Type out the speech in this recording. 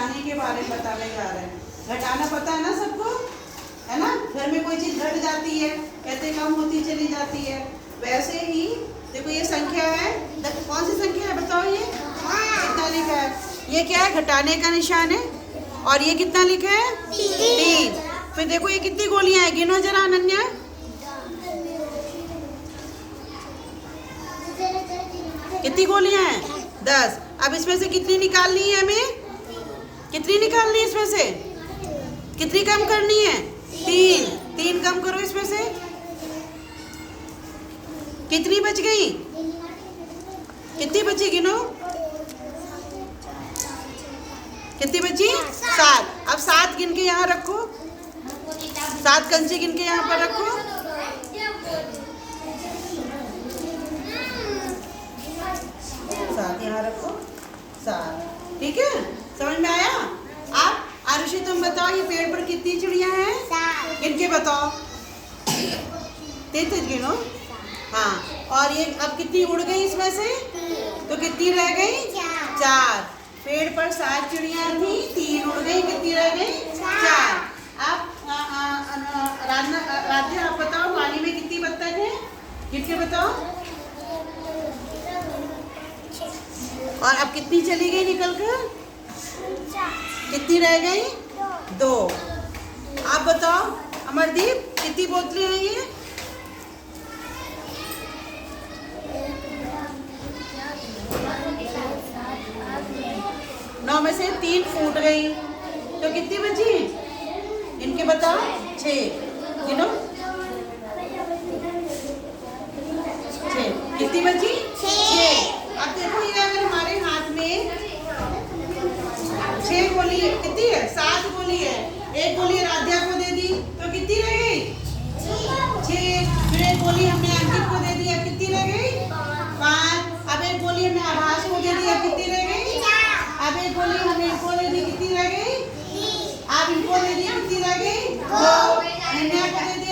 घटाने के बारे में बताने जा रहे हैं। घटाना पता है ना सबको, है ना? घर में कोई चीज घट जाती है, कहते कम होती चली जाती है। वैसे ही देखो ये संख्या है, कौन सी संख्या है बताओ? ये कितना लिखा है? ये क्या है? घटाने का निशान है। और ये कितना लिखा है? 3। फिर देखो ये कितनी गोलियां हैं, गिनो जरा अनन्या। कितनी गोलियां हैं? 10। अब इसमें से कितनी निकालनी है हमें? कितनी निकालनी है इसमें से? कितनी कम करनी है? 3 कम करो इसमें से। कितनी बच गई? कितनी बची गिनो? कितनी बची? 7। अब 7 गिन के यहाँ रखो, 7 कंचे गिन के यहाँ पर रखो। 7 यहाँ रखो, 7। ठीक है, समझ में आया? आप आरुषि तुम बताओ ये पेड़ पर कितनी चिड़िया हैं? 7। गिन के बताओ। 33 गिनो। हाँ, और ये अब कितनी उड़ गई इसमें से? तो कितनी रह गई? 4। पेड़ पर 7 चिड़िया थी, 3 उड़ गई, कितनी रह गई? 4। अब राध्या आप बताओ पानी में कितनी बत्तख है? गिन के बताओ। और अब कितनी चली गई निकल कर? कितनी रह गई? 2। आप बताओ अमरदीप कितनी बोतलें हैं ये? 9 में से 3 फूट गई, तो कितनी बची? इनके बताओ। 6 गिनो। 6 कितनी बची? 6। अब देखो ये अगर हमारे हाथ में 6 गोली, कितनी है? 7 गोली है। एक गोली राध्या को दे दी तो कितनी रह गई? 6। फिर एक गोली हमने अंकित को दे दी, अब कितनी रह गई? 5। अब एक गोली हमने आभास को दे दी, अब कितनी रह गई? अब एक गोली हमने इनको दे दी, कितनी रह गई? अब इनको दे दी, कितनी रह गई? 2। को दे दी